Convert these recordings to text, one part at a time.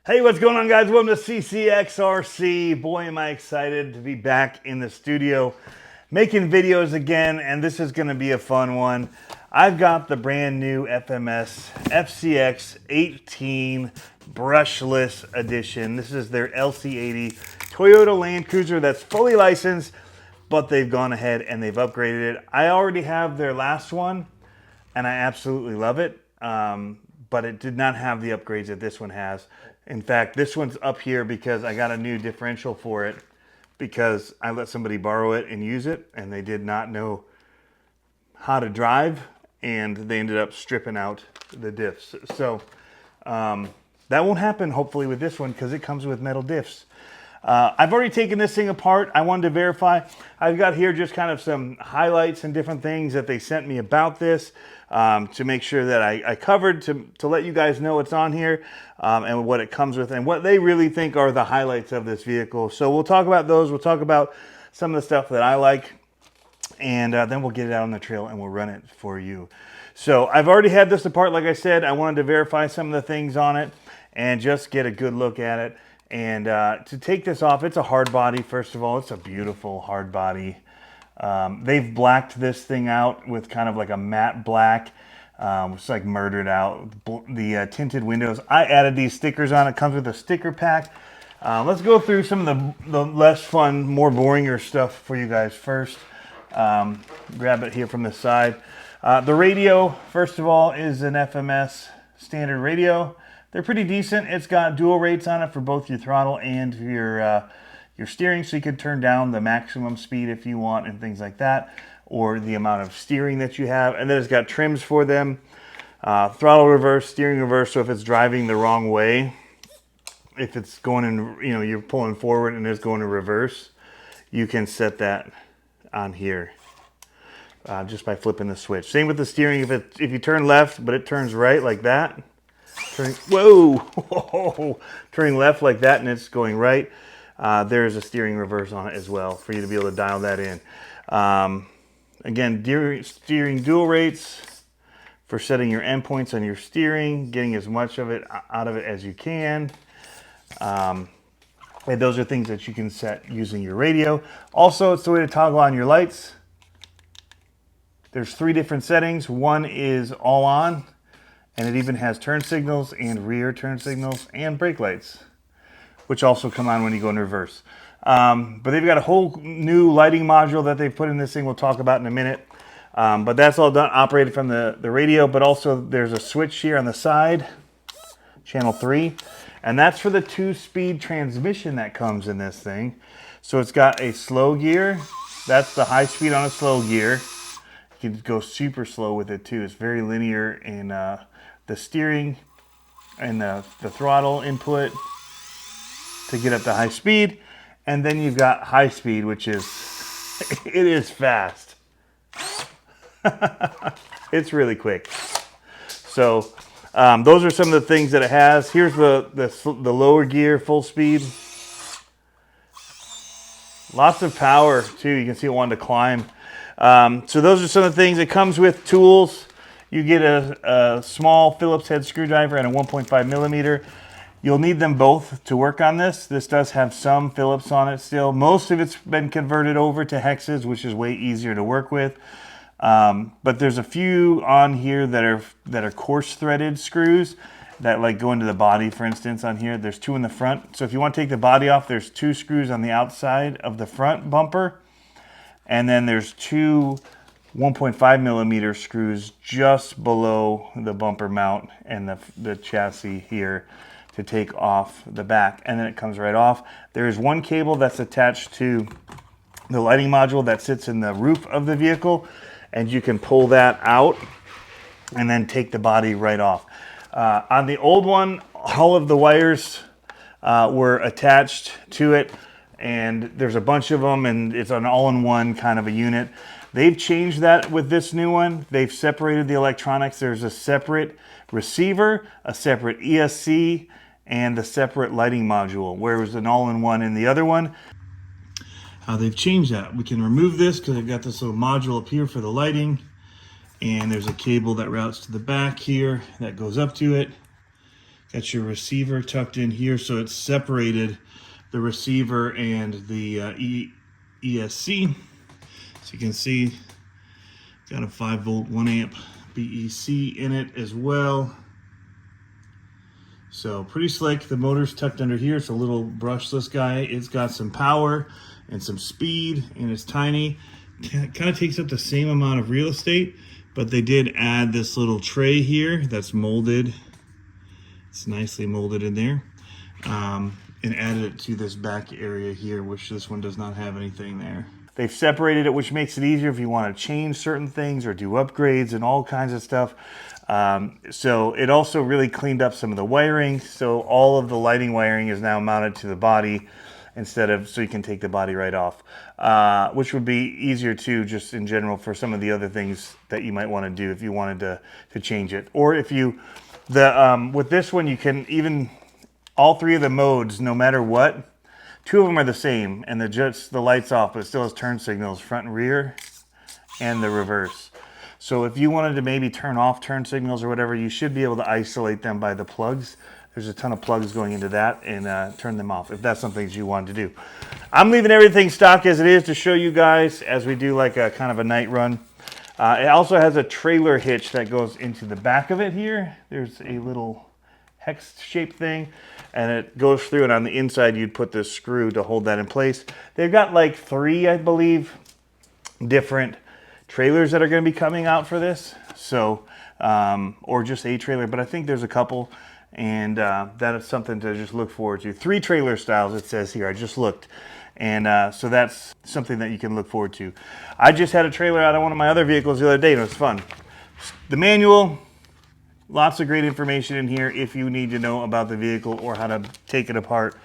Hey, what's going on, guys? Welcome to CCxRC. Boy, am I excited to be back in the studio making videos again, and this is going to be a fun one. I've got the brand new FMS FCX18 Brushless edition. This is their LC80 Toyota Land Cruiser that's fully licensed, but they've gone ahead and they've upgraded it. I already have their last one, and I absolutely love it, but it did not have the upgrades that this one has. In fact, this one's up here because I got a new differential for it because I let somebody borrow it and use it, and they did not know how to drive, and they ended up stripping out the diffs. So that won't happen, hopefully, with this one because it comes with metal diffs. I've already taken this thing apart. I wanted to verify. I've got here just kind of some highlights and different things that they sent me about this to make sure that I covered to let you guys know what's on here and what it comes with and what they really think are the highlights of this vehicle. So we'll talk about those. We'll talk about some of the stuff that I like, and then we'll get it out on the trail and we'll run it for you. So I've already had this apart. Like I said, I wanted to verify some of the things on it and just get a good look at it. And to take this off, it's a hard body, first of all. It's a beautiful hard body. They've blacked this thing out with kind of like a matte black. It's like murdered out. The tinted windows. I added these stickers on. It comes with a sticker pack. Let's go through some of the less fun, more boringer stuff for you guys first. Grab it here from the side. The radio, first of all, is an FMS standard radio. They're pretty decent. It's got dual rates on it for both your throttle and your steering, so you can turn down the maximum speed if you want and things like that, or the amount of steering that you have. And then it's got trims for them. Throttle reverse, steering reverse, so if it's driving the wrong way, if it's going in, you're pulling forward and it's going in reverse, you can set that on here just by flipping the switch. Same with the steering. If you turn left, but it turns right like that, turning left like that and it's going right, there's a steering reverse on it as well for you to be able to dial that in. Again, steering dual rates for setting your endpoints on your steering, getting as much of it out of it as you can. And those are things that you can set using your radio. Also, it's the way to toggle on your lights. There's 3 different settings. One is all on, and it even has turn signals and rear turn signals and brake lights, which also come on when you go in reverse. But they've got a whole new lighting module that they've put in this thing we'll talk about in a minute. But that's all done, operated from the radio, but also there's a switch here on the side, channel 3, and that's for the 2-speed transmission that comes in this thing. So it's got a slow gear. That's the high speed on a slow gear. You can go super slow with it too. It's very linear in the steering and the throttle input to get up to high speed. And then you've got high speed, which is, it is fast. It's really quick. So those are some of the things that it has. Here's the lower gear, full speed. Lots of power too. You can see it wanted to climb. So those are some of the things. It comes with tools. You get a small Phillips head screwdriver and a 1.5 millimeter. You'll need them both to work on this. This does have some Phillips on it still. Most of it's been converted over to hexes, which is way easier to work with. But there's a few on here that are coarse threaded screws that like go into the body, for instance, on here. There's 2 in the front. So if you want to take the body off, there's 2 screws on the outside of the front bumper. And then there's 2 1.5 millimeter screws just below the bumper mount and the chassis here to take off the back, and then it comes right off. There is 1 cable that's attached to the lighting module that sits in the roof of the vehicle, and you can pull that out and then take the body right off. On the old one, all of the wires were attached to it, and there's a bunch of them, and it's an all-in-one kind of a unit. They've changed that with this new one. They've separated the electronics. There's a separate receiver, a separate ESC, and a separate lighting module, where it was an all-in-one in the other one. They've changed that. We can remove this because I've got this little module up here for the lighting, and there's a cable that routes to the back here that goes up to it. Got your receiver tucked in here, so it's separated the receiver and the ESC. So you can see, got a 5-volt, 1-amp BEC in it as well. So pretty slick. The motor's tucked under here. It's a little brushless guy. It's got some power and some speed, and it's tiny. Kind of takes up the same amount of real estate, but they did add this little tray here that's molded. It's nicely molded in there, and added it to this back area here, which this one does not have anything there. They've separated it, which makes it easier if you want to change certain things or do upgrades and all kinds of stuff. So it also really cleaned up some of the wiring. So all of the lighting wiring is now mounted to the body instead of, so you can take the body right off, which would be easier too, just in general for some of the other things that you might want to do if you wanted to change it. Or if you, with this one, you can even, all three of the modes, no matter what, two of them are the same, and just the lights off, but it still has turn signals, front and rear, and the reverse. So if you wanted to maybe turn off turn signals or whatever, you should be able to isolate them by the plugs. There's a ton of plugs going into that, and turn them off if that's something that you wanted to do. I'm leaving everything stock as it is to show you guys as we do like a kind of a night run. It also has a trailer hitch that goes into the back of it here. There's a little hex-shaped thing, and it goes through, and on the inside you'd put this screw to hold that in place. They've got like 3, I believe, different trailers that are going to be coming out for this, so or just a trailer, but I think there's a couple, and that is something to just look forward to. 3 trailer styles it says here. I just looked, and so that's something that you can look forward to. I just had a trailer out on one of my other vehicles the other day, and it was fun. The manual, lots of great information in here if you need to know about the vehicle or how to take it apart,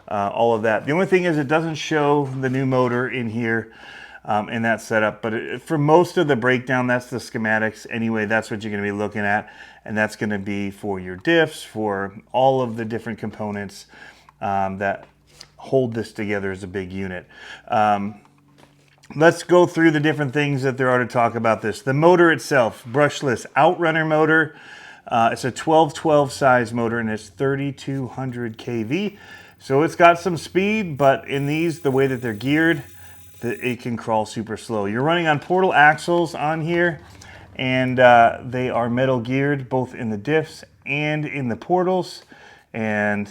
all of that. The only thing is it doesn't show the new motor in here in that setup, but for most of the breakdown, that's the schematics anyway. That's what you're going to be looking at, and that's going to be for your diffs, for all of the different components that hold this together as a big unit. Let's go through the different things that there are to talk about this. The motor itself, brushless outrunner motor. It's a 1212 size motor, and it's 3200 kV. So it's got some speed, but in these, the way that they're geared, it can crawl super slow. You're running on portal axles on here, and they are metal geared both in the diffs and in the portals. And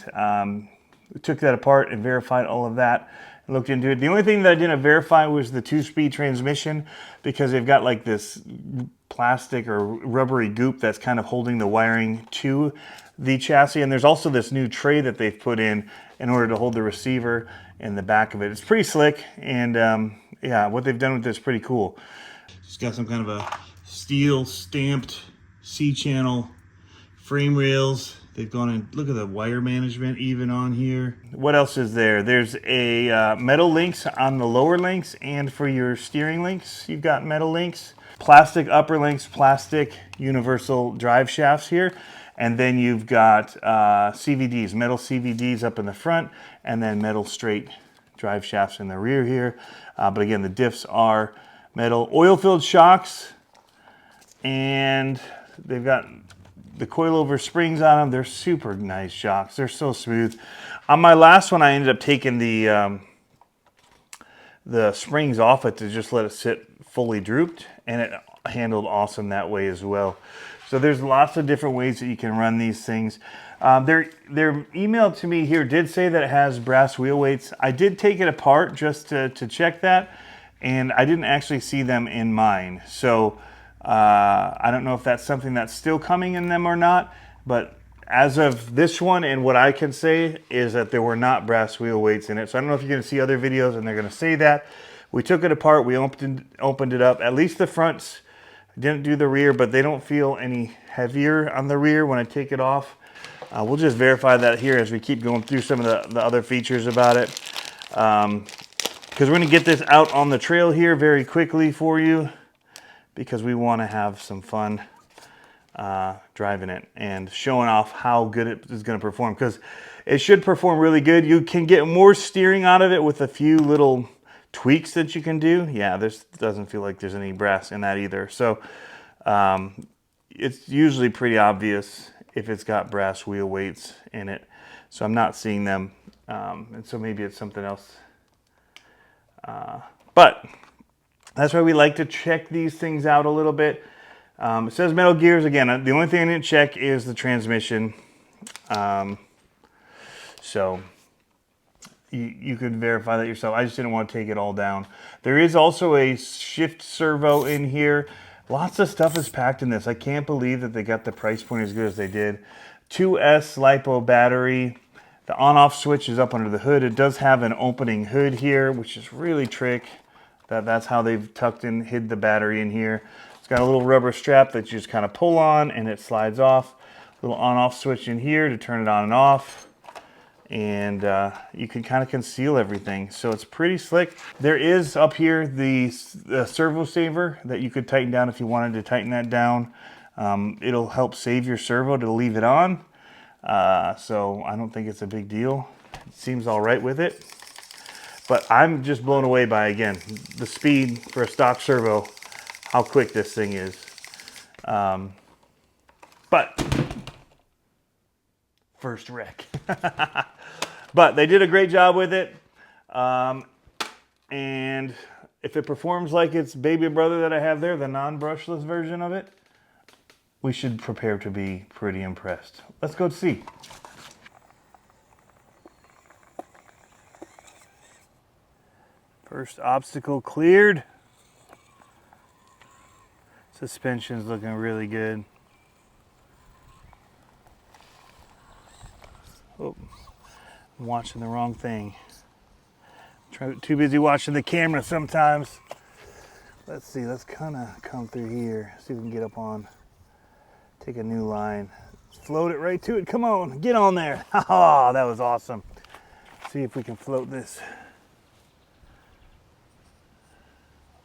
we took that apart and verified all of that. Looked into it. The only thing that I didn't verify was the 2-speed transmission, because they've got like this plastic or rubbery goop that's kind of holding the wiring to the chassis. And there's also this new tray that they've put in order to hold the receiver in the back of it. It's pretty slick, and yeah, what they've done with this is pretty cool. It's got some kind of a steel stamped C-channel frame rails. They've gone and look at the wire management even on here. What else is there? There's a metal links on the lower links, and for your steering links, you've got metal links. Plastic upper links, plastic universal drive shafts here. And then you've got CVDs, metal CVDs up in the front, and then metal straight drive shafts in the rear here. But again, the diffs are metal. Oil-filled shocks, and they've got the coilover springs on them. They're super nice shocks. They're so smooth. On my last one, I ended up taking the springs off it to just let it sit fully drooped, and it handled awesome that way as well. So there's lots of different ways that you can run these things. Their email to me here did say that it has brass wheel weights. I did take it apart just to check that, and I didn't actually see them in mine. So I don't know if that's something that's still coming in them or not, but as of this one, and what I can say is that there were not brass wheel weights in it. So I don't know if you're going to see other videos and they're going to say that. We took it apart, we opened it up. At least the fronts, didn't do the rear, but they don't feel any heavier on the rear when I take it off. We'll just verify that here as we keep going through some of the other features about it. Because we're going to get this out on the trail here very quickly for you, because we want to have some fun driving it and showing off how good it is going to perform, because it should perform really good. You can get more steering out of it with a few little tweaks that you can do. Yeah, this doesn't feel like there's any brass in that either. So it's usually pretty obvious if it's got brass wheel weights in it. So I'm not seeing them, and so maybe it's something else. But that's why we like to check these things out a little bit. It says Metal Gears. Again, the only thing I didn't check is the transmission. So you could verify that yourself. I just didn't want to take it all down. There is also a shift servo in here. Lots of stuff is packed in this. I can't believe that they got the price point as good as they did. 2S LiPo battery. The on-off switch is up under the hood. It does have an opening hood here, which is really trick. That's how they've tucked in, hid the battery in here. It's got a little rubber strap that you just kind of pull on and it slides off. Little on-off switch in here to turn it on and off. And you can kind of conceal everything. So it's pretty slick. There is up here the servo saver that you could tighten down if you wanted to tighten that down. It'll help save your servo to leave it on. So I don't think it's a big deal. It seems all right with it. But I'm just blown away by, again, the speed for a stock servo, how quick this thing is. But first wreck. But they did a great job with it. And if it performs like its baby brother that I have there, the non-brushless version of it, we should prepare to be pretty impressed. Let's go see. First obstacle cleared. Suspension's looking really good. Oh, I'm watching the wrong thing. Too busy watching the camera sometimes. Let's see, let's kind of come through here. See if we can get up on, take a new line. Float it right to it, come on, get on there. Oh, that was awesome. See if we can float this.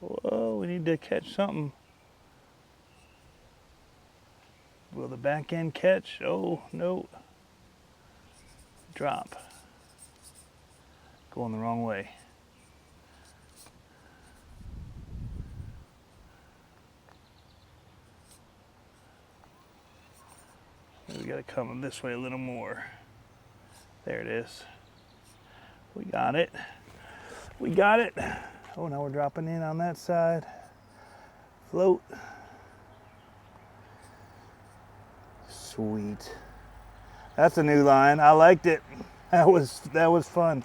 Whoa, we need to catch something. Will the back end catch? Oh, no. Drop. Going the wrong way. We gotta come this way a little more. There it is. We got it. We got it. Oh, now we're dropping in on that side. Float. Sweet. That's a new line. I liked it. That was fun.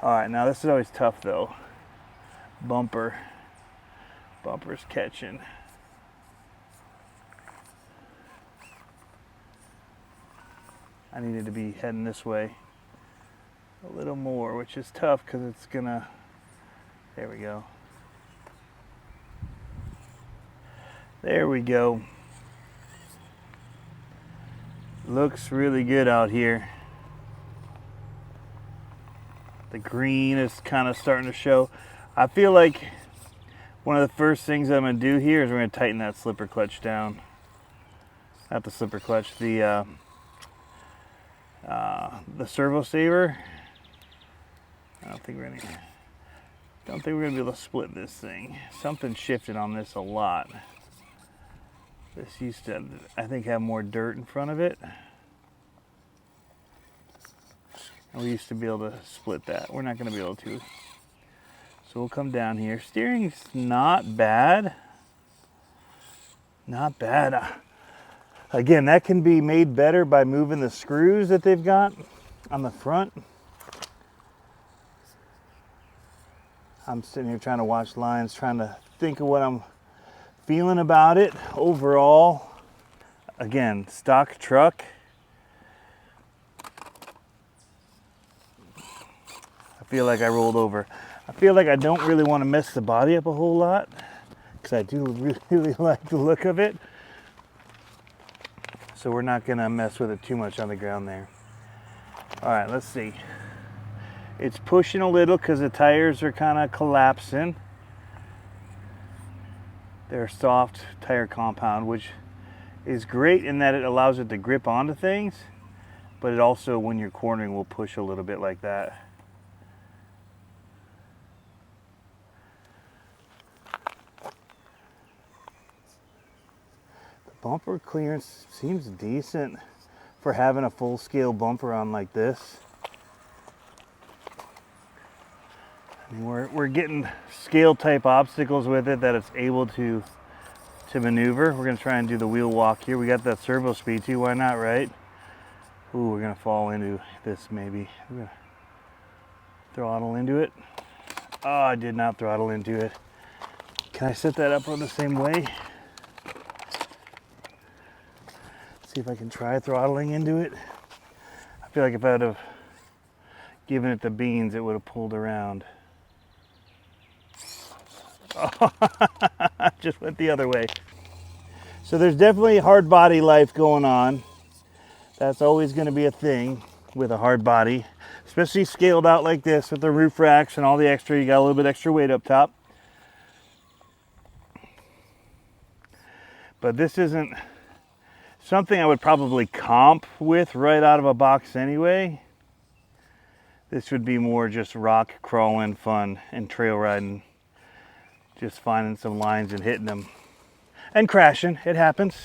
All right, now this is always tough though. Bumper's catching. I needed to be heading this way a little more, which is tough because it's gonna, there we go. There we go. Looks really good out here. The green is kind of starting to show. I feel like one of the first things I'm going to do here is we're going to tighten that slipper clutch down. Not the slipper clutch, the servo saver. I don't think we're going to be able to split this thing. Something shifted on this a lot. This used to, I think, have more dirt in front of it. And we used to be able to split that. We're not going to be able to. So we'll come down here. Steering's not bad. Not bad. Again, that can be made better by moving the screws that they've got on the front. I'm sitting here trying to watch lines, trying to think of what I'm feeling about it. Overall, again, stock truck. I feel like I rolled over. I feel like I don't really want to mess the body up a whole lot because I do really like the look of it. So we're not going to mess with it too much on the ground there. All right, let's see. It's pushing a little because the tires are kind of collapsing. They're soft tire compound, which is great in that it allows it to grip onto things, but it also, when you're cornering, will push a little bit like that. The bumper clearance seems decent. for having a full scale bumper on like this. I mean, we're getting scale type obstacles with it that it's able to maneuver. We're gonna try and do the wheel walk here. We got that servo speed too, why not, right? Ooh, we're gonna fall into this maybe. We're gonna throttle into it. Oh, I did not throttle into it. Can I set that up on the same way? See if I can try throttling into it. I feel like if I'd have given it the beans, it would have pulled around. Oh, just went the other way. So there's definitely hard body life going on. That's always going to be a thing with a hard body, especially scaled out like this with the roof racks and all the extra. You got a little bit extra weight up top. But this isn't something I would probably comp with right out of a box anyway. This would be more just rock crawling fun and trail riding. Just finding some lines and hitting them. And crashing, it happens.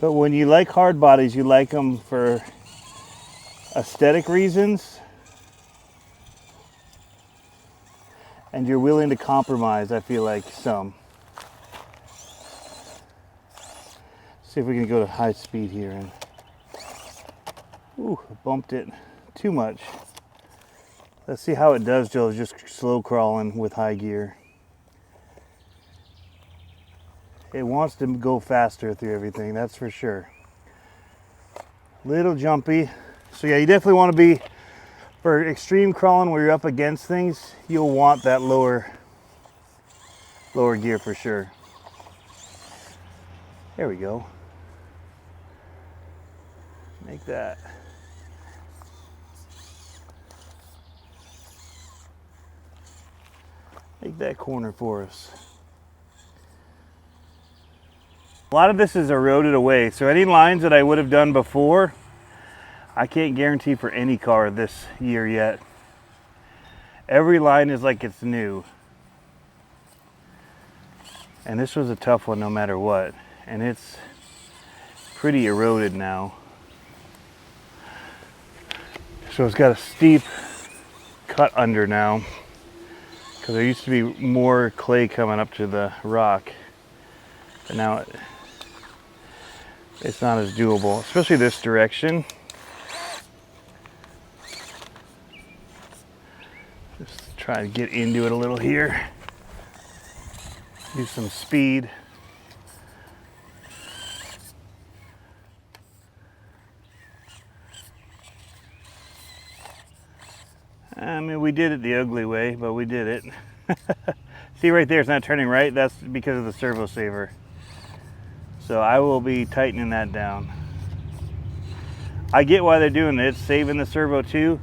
But when you like hard bodies, you like them for aesthetic reasons. And you're willing to compromise, I feel like, some. See if we can go to high speed here. And ooh, bumped it too much. Let's see how it does, Joe, just slow crawling with high gear. It wants to go faster through everything, that's for sure. Little jumpy. So yeah, you definitely want to be, for extreme crawling where you're up against things, you'll want that lower gear for sure. There we go. Make that. Make that corner for us. A lot of this is eroded away, so any lines that I would have done before, I can't guarantee for any car this year yet. Every line is like it's new. And this was a tough one no matter what. And it's pretty eroded now. So it's got a steep cut under now, because there used to be more clay coming up to the rock. But now it's not as doable, especially this direction. Just try to get into it a little here. Do some speed. I mean, we did it the ugly way, but we did it. See right there, it's not turning right. That's because of the servo saver. So I will be tightening that down. I get why they're doing it. It's saving the servo too,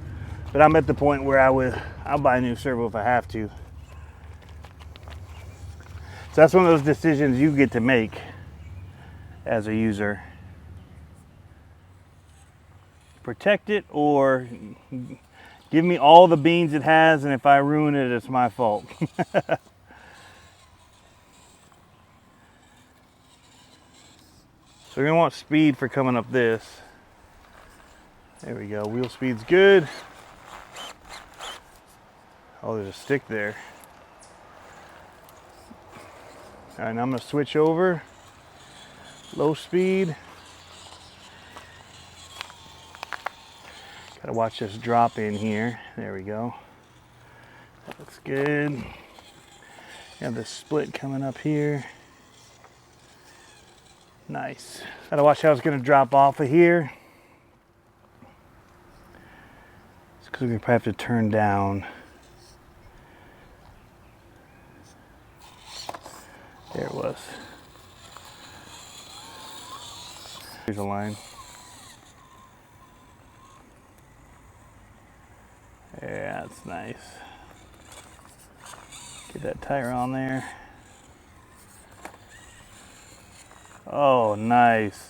but I'm at the point where I'll buy a new servo if I have to. So that's one of those decisions you get to make as a user. Protect it or give me all the beans it has, and if I ruin it, it's my fault. So we're gonna want speed for coming up this. There we go, wheel speed's good. Oh, there's a stick there. All right, now I'm gonna switch over. Low speed. Gotta watch this drop in here. There we go. That looks good. You have the split coming up here. Nice. Gotta watch how it's gonna drop off of here. It's because we're gonna probably have to turn down. There it was. Here's a line. Yeah, that's nice. Get that tire on there. Oh, nice.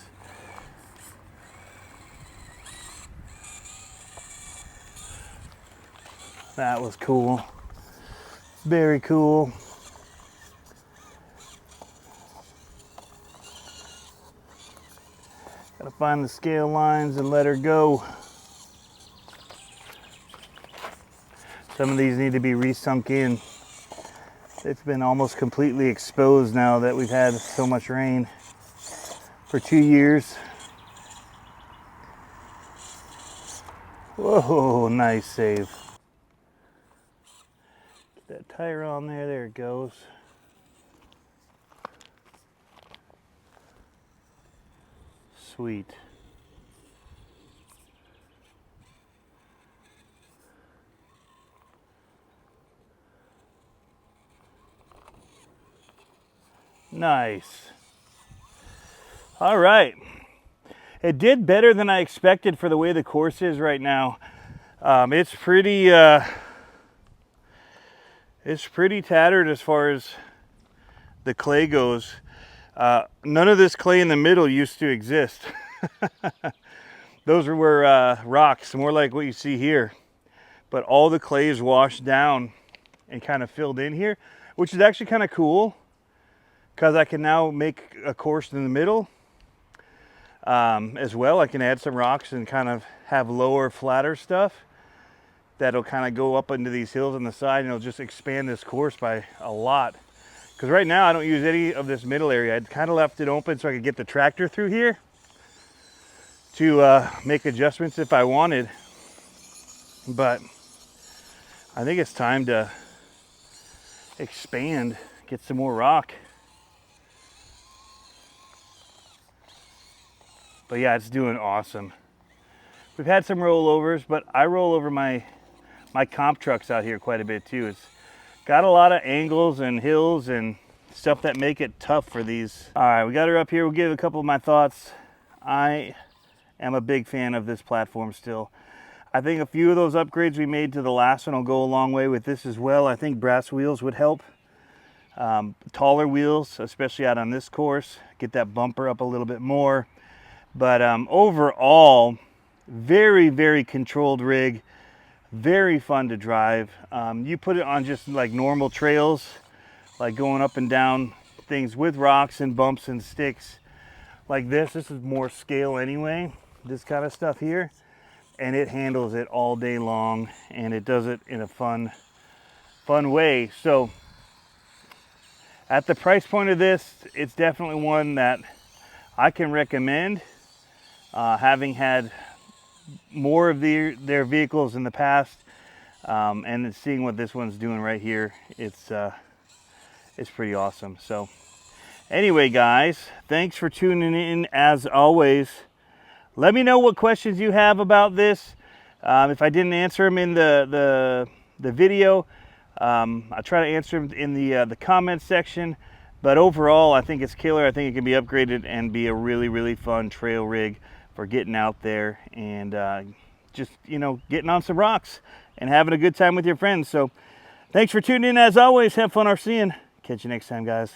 That was cool. Very cool. find the scale lines and let her go. Some of these need to be resunk in. It's been almost completely exposed now that we've had so much rain for 2 years. Whoa, nice save. Get that tire on there, there it goes. Sweet. Nice. All right. It did better than I expected for the way the course is right now. It's pretty tattered as far as the clay goes. None of this clay in the middle used to exist. Those were rocks, more like what you see here. But all the clay is washed down and kind of filled in here, which is actually kind of cool because I can now make a course in the middle. As well, I can add some rocks and kind of have lower, flatter stuff that'll kind of go up into these hills on the side, and it'll just expand this course by a lot. Because right now I don't use any of this middle area. I'd kind of left it open so I could get the tractor through here to make adjustments if I wanted. But I think it's time to expand, get some more rock. But yeah, it's doing awesome. We've had some rollovers, but I roll over my comp trucks out here quite a bit too. It's got a lot of angles and hills and stuff that make it tough for these. All right, we got her up here. We'll give a couple of my thoughts. I am a big fan of this platform still. I think a few of those upgrades we made to the last one will go a long way with this as well. I think brass wheels would help. Taller wheels, especially out on this course, get that bumper up a little bit more. But overall, very, very controlled rig, very fun to drive. You put it on just like normal trails, like going up and down things with rocks and bumps and sticks like this. This is more scale anyway, this kind of stuff here. And it handles it all day long, and it does it in a fun way. So at the price point of this, it's definitely one that I can recommend. Having had more of their vehicles in the past, and seeing what this one's doing right here, it's pretty awesome. So anyway, guys, thanks for tuning in as always. Let me know what questions you have about this. If I didn't answer them in the video, I'll try to answer them in the comment section. But overall, I think it's killer. I think it can be upgraded and be a really, really fun trail rig for getting out there and just, you know, getting on some rocks and having a good time with your friends. So thanks for tuning in as always. Have fun RCing. Catch you next time, guys.